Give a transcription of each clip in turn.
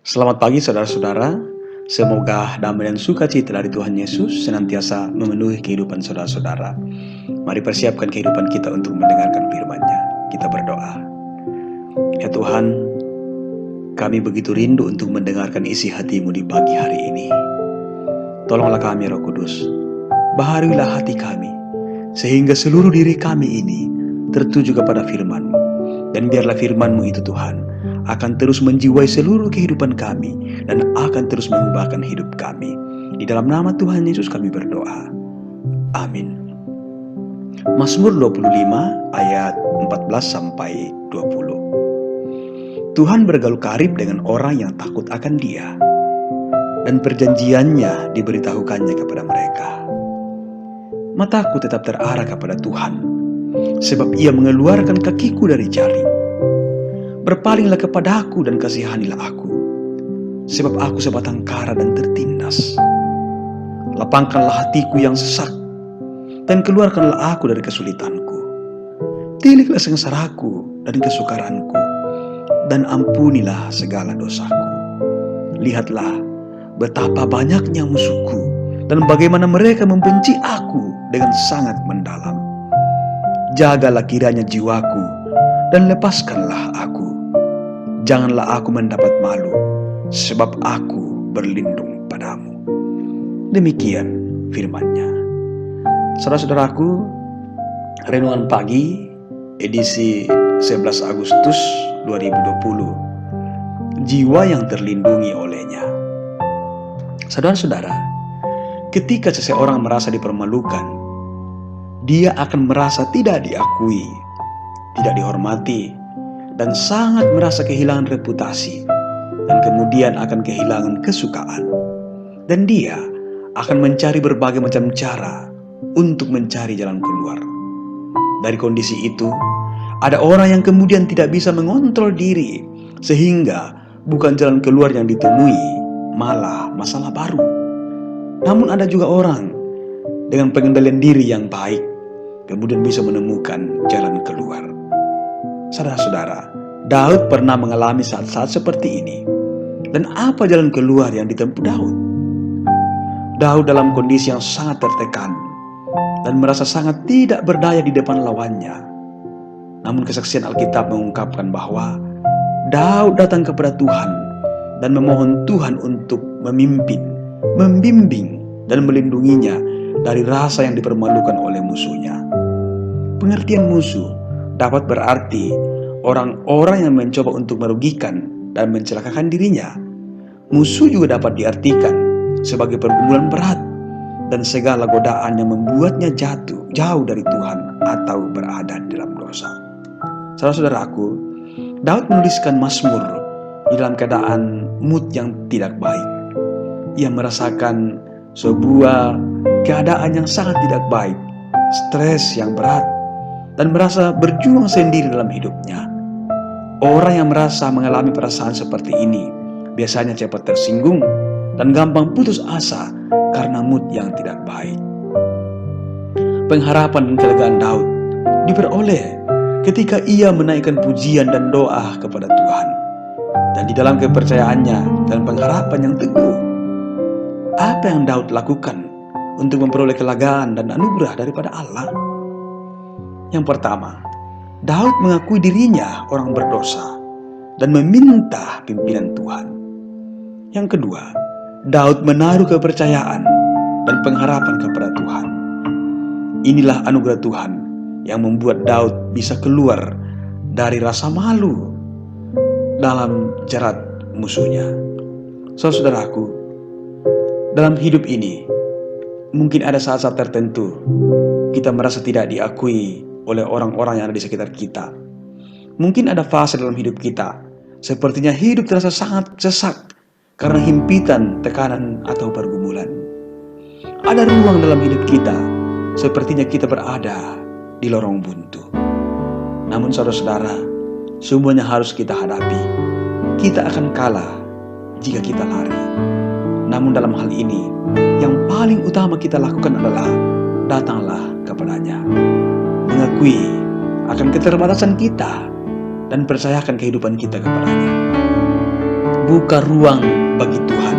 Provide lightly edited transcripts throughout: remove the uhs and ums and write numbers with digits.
Selamat pagi saudara-saudara, semoga damai dan sukacita dari Tuhan Yesus senantiasa memenuhi kehidupan saudara-saudara. Mari persiapkan kehidupan kita untuk mendengarkan firman-Nya. Kita berdoa. Ya Tuhan, kami begitu rindu untuk mendengarkan isi hati-Mu di pagi hari ini. Tolonglah kami Roh Kudus, baharilah hati kami, sehingga seluruh diri kami ini tertuju kepada firman-Mu. Dan biarlah firman-Mu itu Tuhan akan terus menjiwai seluruh kehidupan kami dan akan terus mengubahkan hidup kami. Di dalam nama Tuhan Yesus kami berdoa. Amin. Mazmur 25 ayat 14-20. Tuhan bergaul karib dengan orang yang takut akan Dia, dan perjanjiannya diberitahukannya kepada mereka. Mataku tetap terarah kepada Tuhan, sebab Ia mengeluarkan kakiku dari jaring. Berpalinglah kepadaku dan kasihanilah aku, sebab aku sebatang kara dan tertindas. Lapangkanlah hatiku yang sesak, dan keluarkanlah aku dari kesulitanku. Tiliklah sengsaraku dan kesukaranku, dan ampunilah segala dosaku. Lihatlah betapa banyaknya musuhku, dan bagaimana mereka membenci aku dengan sangat mendalam. Jagalah kiranya jiwaku, dan lepaskanlah aku. Janganlah aku mendapat malu, sebab aku berlindung padamu. Demikian firman-Nya. Saudara-saudaraku, renungan pagi edisi 11 Agustus 2020. Jiwa yang terlindungi olehnya. Saudara-saudara, ketika seseorang merasa dipermalukan, dia akan merasa tidak diakui, tidak dihormati, dan sangat merasa kehilangan reputasi, dan kemudian akan kehilangan kesukaan. Dan dia akan mencari berbagai macam cara untuk mencari jalan keluar. Dari kondisi itu, ada orang yang kemudian tidak bisa mengontrol diri, sehingga bukan jalan keluar yang ditemui, malah masalah baru. Namun ada juga orang dengan pengendalian diri yang baik, kemudian bisa menemukan jalan keluar. Saudara-saudara, Daud pernah mengalami saat-saat seperti ini. Dan apa jalan keluar yang ditempuh Daud? Daud dalam kondisi yang sangat tertekan dan merasa sangat tidak berdaya di depan lawannya. Namun kesaksian Alkitab mengungkapkan bahwa Daud datang kepada Tuhan dan memohon Tuhan untuk memimpin, membimbing, dan melindunginya dari rasa yang dipermalukan oleh musuhnya. Pengertian musuh dapat berarti orang-orang yang mencoba untuk merugikan dan mencelakakan dirinya. Musuh juga dapat diartikan sebagai pergumulan berat dan segala godaan yang membuatnya jauh dari Tuhan atau berada dalam dosa. Saudara-saudaraku, Daud menuliskan Mazmur di dalam keadaan mood yang tidak baik. Ia merasakan sebuah keadaan yang sangat tidak baik, stres yang berat, dan merasa berjuang sendiri dalam hidupnya. Orang yang merasa mengalami perasaan seperti ini biasanya cepat tersinggung dan gampang putus asa karena mood yang tidak baik. Pengharapan dan kelegaan Daud diperoleh ketika ia menaikkan pujian dan doa kepada Tuhan, dan di dalam kepercayaannya dan pengharapan yang teguh. Apa yang Daud lakukan untuk memperoleh kelegaan dan anugerah daripada Allah? Yang pertama, Daud mengakui dirinya orang berdosa dan meminta pimpinan Tuhan. Yang kedua, Daud menaruh kepercayaan dan pengharapan kepada Tuhan. Inilah anugerah Tuhan yang membuat Daud bisa keluar dari rasa malu dalam jerat musuhnya. Saudaraku, dalam hidup ini mungkin ada saat-saat tertentu kita merasa tidak diakui oleh orang-orang yang ada di sekitar kita. Mungkin ada fase dalam hidup kita sepertinya hidup terasa sangat sesak karena himpitan, tekanan, atau pergumulan. Ada ruang dalam hidup kita sepertinya kita berada di lorong buntu. Namun saudara-saudara, semuanya harus kita hadapi. Kita akan kalah jika kita lari. Namun dalam hal ini, yang paling utama kita lakukan adalah datanglah kepadanya, mengakui akan keterbatasan kita, dan percayakan kehidupan kita kepadanya. buka ruang bagi Tuhan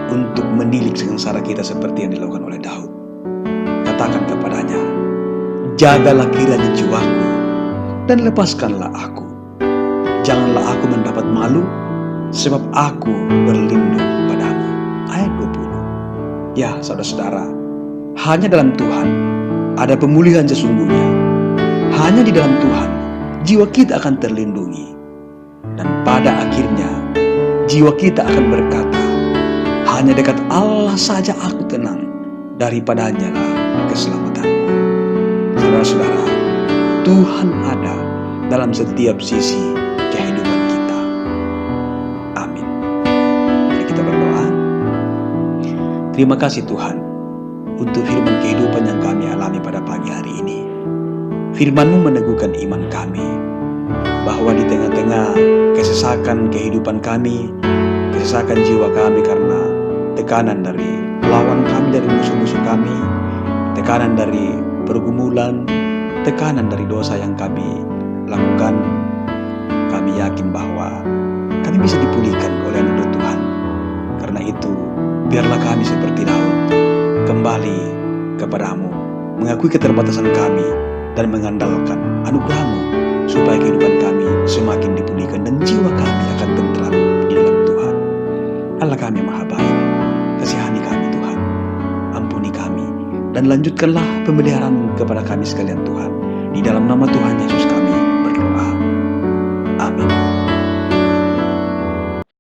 untuk menilik sengsara kita seperti yang dilakukan oleh Daud. Katakan kepadanya, jagalah kiranya jiwaku dan lepaskanlah aku. Janganlah aku mendapat malu, sebab aku berlindung padamu. Ayat 20. Ya, saudara-saudara, hanya dalam Tuhan ada pemulihan sesungguhnya. Hanya di dalam Tuhan jiwa kita akan terlindungi. Dan pada akhirnya jiwa kita akan berkata, hanya dekat Allah saja aku tenang, daripadanya lah keselamatanku. Saudara-saudara, Tuhan ada dalam setiap sisi kehidupan kita. Amin. Mari kita berdoa. Terima kasih Tuhan untuk firman kehidupan yang kami alami pada pagi hari ini. Firman-Mu meneguhkan iman kami, bahwa di tengah-tengah kesesakan kehidupan kami, kesesakan jiwa kami karena tekanan dari lawan kami, dari musuh-musuh kami, tekanan dari pergumulan, tekanan dari dosa yang kami lakukan, kami yakin bahwa kami bisa dipulihkan oleh anugerah Tuhan. Karena itu, biarlah kami seperti Daud kembali kepadamu, mengakui keterbatasan kami dan mengandalkan anugerah-Mu, supaya kehidupan kami semakin dipulihkan dan jiwa kami akan tentram di dalam Tuhan. Allah kami Maha Baik, kasihani kami Tuhan, ampuni kami, dan lanjutkanlah pemeliharaan-Mu kepada kami sekalian Tuhan, di dalam nama Tuhan Yesus